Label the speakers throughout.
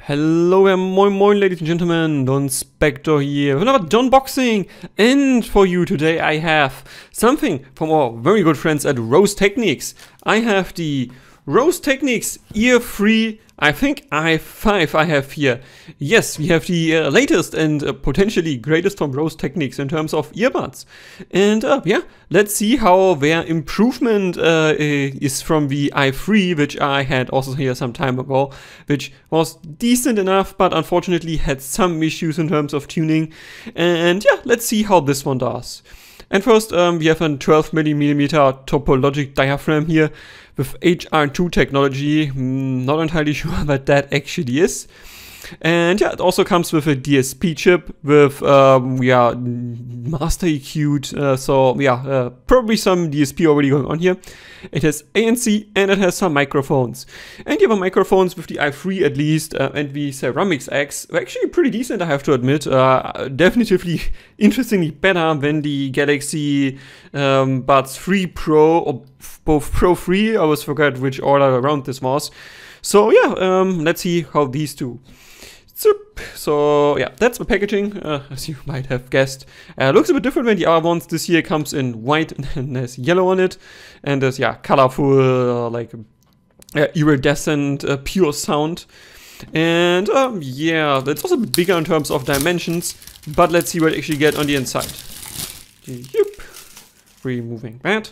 Speaker 1: Hello and moin moin ladies and gentlemen, Donspektor here with another Donboxing, and for you today I have something from our very good friends at Rose Technics. I have the Rose Technics Earfree I5 I have here. Yes, we have the latest and potentially greatest from Rose Technics in terms of earbuds. And yeah, let's see how their improvement is from the i3, which I had also here some time ago, which was decent enough, but unfortunately had some issues in terms of tuning. And yeah, let's see how this one does. And first, we have a 12mm topologic diaphragm here with HR2 technology. Not entirely sure what that actually is. And yeah, it also comes with a DSP chip with master EQ'd, so yeah, probably some DSP already going on here. It has ANC and it has some microphones. And you have microphones with the i3 at least, and the Ceramics X are actually pretty decent, I have to admit. Definitely interestingly better than the Galaxy Buds 3 Pro, or both Pro 3, I always forgot which order around this was. So yeah, let's see how these two. So yeah, that's the packaging, as you might have guessed. Looks a bit different than the other ones. This here comes in white and there's yellow on it. And there's, yeah, colorful, like iridescent, pure sound. And yeah, it's also a bit bigger in terms of dimensions. But let's see what I actually get on the inside. Yep. Removing that.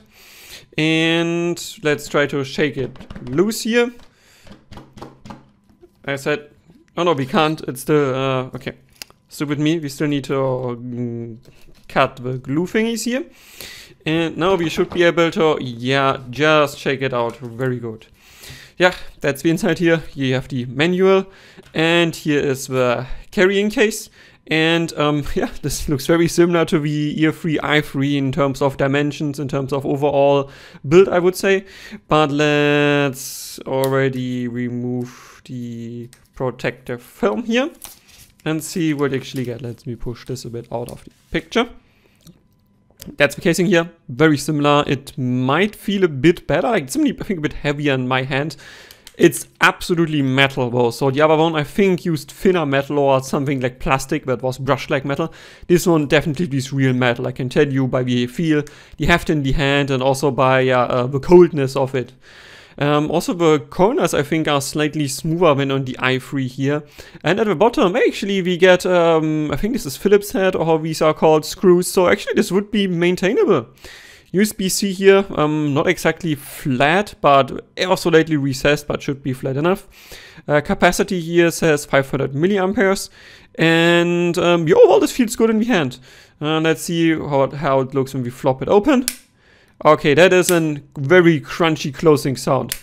Speaker 1: And let's try to shake it loose here. I said, oh no, we can't. It's still, okay. Stupid me. We still need to cut the glue thingies here. And now we should be able to, yeah, just shake it out. Very good. Yeah, that's the inside here. Here you have the manual. And here is the carrying case. And yeah, this looks very similar to the Earfree i3 in terms of dimensions, in terms of overall build, I would say. But let's already remove the protective film here and see what you actually get. Let me push this a bit out of the picture. That's the casing here, very similar. It might feel a bit better, like simply I think a bit heavier in my hand. It's absolutely metal though. So the other one I think used thinner metal or something like plastic that was brushed like metal. This one definitely is real metal. I can tell you by the feel, the heft in the hand, and also by the coldness of it. Also the corners I think are slightly smoother than on the i3 here. And at the bottom actually we get, I think this is Phillips head, or how these are called, screws. So actually this would be maintainable. USB-C here, not exactly flat, but also slightly recessed, but should be flat enough. Capacity here says 500 milliamperes. And yeah, overall this feels good in the hand. Let's see how it looks when we flop it open. Okay, that is a very crunchy closing sound.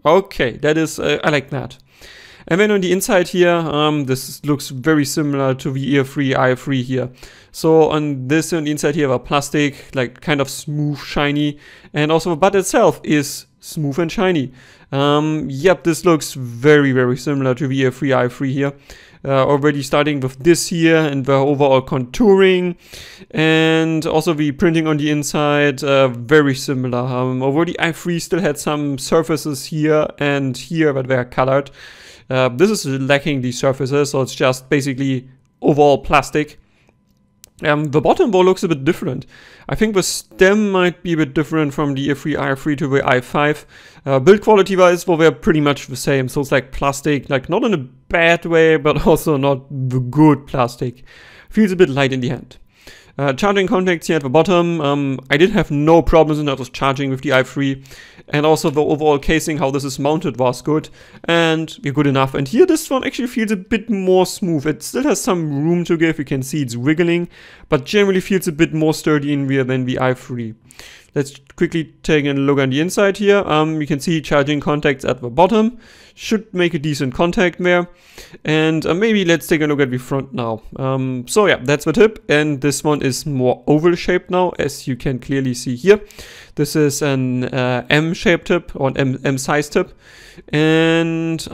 Speaker 1: Okay, that is, I like that. And then on the inside here, this looks very similar to the Earfree i3 here. So on this, on the inside here, plastic, like kind of smooth, shiny. And also the bud itself is smooth and shiny. Yep, this looks very, very similar to the Earfree i3 here. Already starting with this here and the overall contouring, and also the printing on the inside, very similar. Already i3 still had some surfaces here and here that were colored. This is lacking these surfaces, so it's just basically overall plastic. The bottom though looks a bit different. I think the stem might be a bit different from the Earfree i3 to the i5. Build quality wise, well, they're pretty much the same. So it's like plastic, like not in a bad way, but also not the good plastic. Feels a bit light in the hand. Charging contacts here at the bottom. I did have no problems in terms of charging with the i3. And also the overall casing, how this is mounted, was good. And yeah, good enough. And here this one actually feels a bit more smooth. It still has some room to give. You can see it's wiggling. But generally feels a bit more sturdy in rear than the i3. Let's quickly take a look on the inside here. You can see charging contacts at the bottom. Should make a decent contact there. And maybe let's take a look at the front now. So yeah, that's the tip. And this one is more oval shaped now, as you can clearly see here. This is an M-shaped tip, or an M-size tip. And,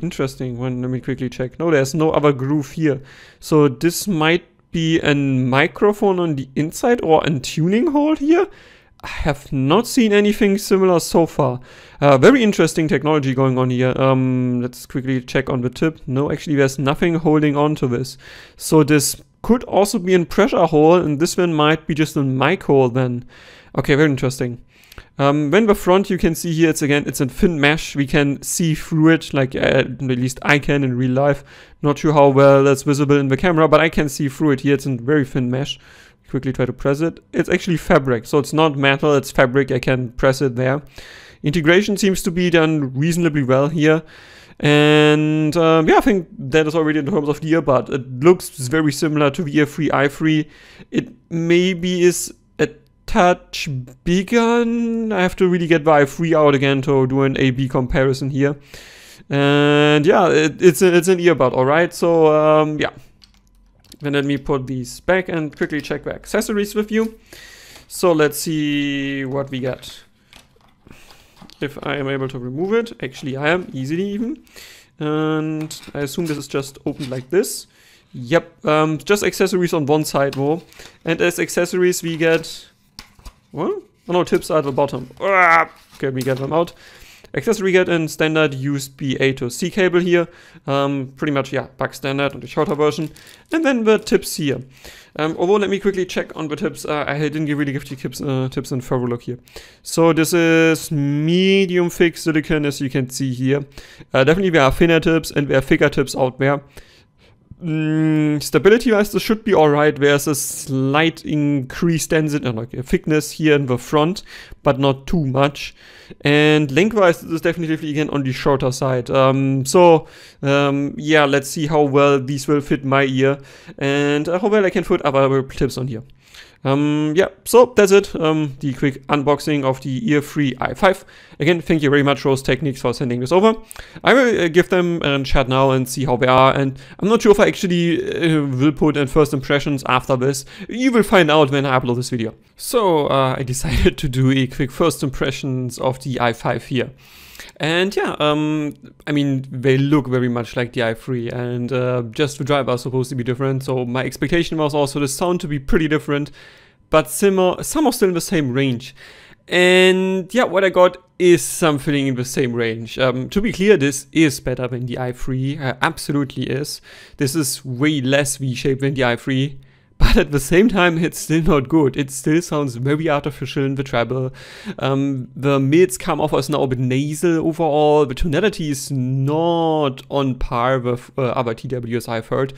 Speaker 1: interesting. Let me quickly check. No, there's no other groove here. So this might be a microphone on the inside or a tuning hole here. I have not seen anything similar so far. Very interesting technology going on here. Let's quickly check on the tip. No, actually there's nothing holding on to this. So this could also be a pressure hole, and this one might be just a mic hole then. Okay, very interesting. When the front, you can see here, it's a thin mesh. We can see through it, like at least I can in real life. Not sure how well that's visible in the camera, but I can see through it here. It's a very thin mesh. Quickly try to press it. It's actually fabric, so it's not metal, it's fabric. I can press it there. Integration seems to be done reasonably well here. And yeah, I think that is already in terms of the earbud. It looks very similar to the Earfree i3. It maybe is a touch bigger. I have to really get the i3 out again to do an A-B comparison here. And yeah, it's an earbud, alright? So yeah. Then let me put these back and quickly check the accessories with you. So let's see what we get. If I am able to remove it. Actually, I am, easily even. And I assume this is just opened like this. Yep, just accessories on one side more. And as accessories we get... What? Oh no, tips are at the bottom. Okay, we get them out. Accessory get in standard USB A to C cable here. Pretty much, yeah, bug standard on the shorter version. And then the tips here. Although, let me quickly check on the tips. I didn't really give the tips in thorough look here. So this is medium thick silicone, as you can see here. Definitely there are thinner tips and there are thicker tips out there. Stability wise, this should be alright. There's a slight increased density, like a thickness here in the front, but not too much. And lengthwise, this is definitely again on the shorter side. Yeah, let's see how well these will fit my ear and how well I can put other tips on here. Yeah, so that's it. The quick unboxing of the Earfree i5. Again, thank you very much, Rose Technics, for sending this over. I will give them a chat now and see how they are. And I'm not sure if I actually will put in first impressions after this. You will find out when I upload this video. So I decided to do a quick first impressions of the i5 here. And yeah, I mean, they look very much like the i3, and just the driver is supposed to be different, so my expectation was also the sound to be pretty different, but somehow still in the same range. And yeah, what I got is something in the same range. To be clear, this is better than the i3, absolutely is. This is way less V-shaped than the i3. But at the same time, it's still not good. It still sounds very artificial in the treble. The mids come off as now a bit nasal overall. The tonality is not on par with other TWs I've heard.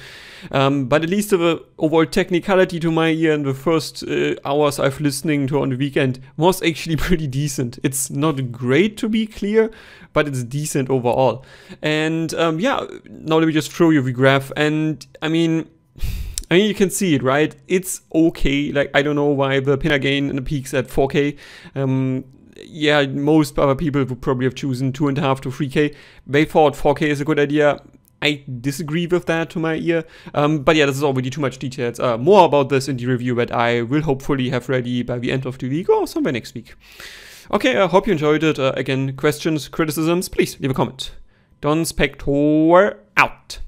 Speaker 1: But at least the overall technicality to my ear in the first hours I've listening to on the weekend was actually pretty decent. It's not great, to be clear, but it's decent overall. And yeah, now let me just show you the graph. And I mean, you can see it, right? It's okay. Like, I don't know why the pinner gain and the peaks at 4K. Yeah, most other people would probably have chosen 2.5 to 3K. They thought 4K is a good idea. I disagree with that to my ear. But yeah, this is already too much details. More about this in the review that I will hopefully have ready by the end of the week or somewhere next week. Okay, I hope you enjoyed it. Again, questions, criticisms, please leave a comment. Donspektor out.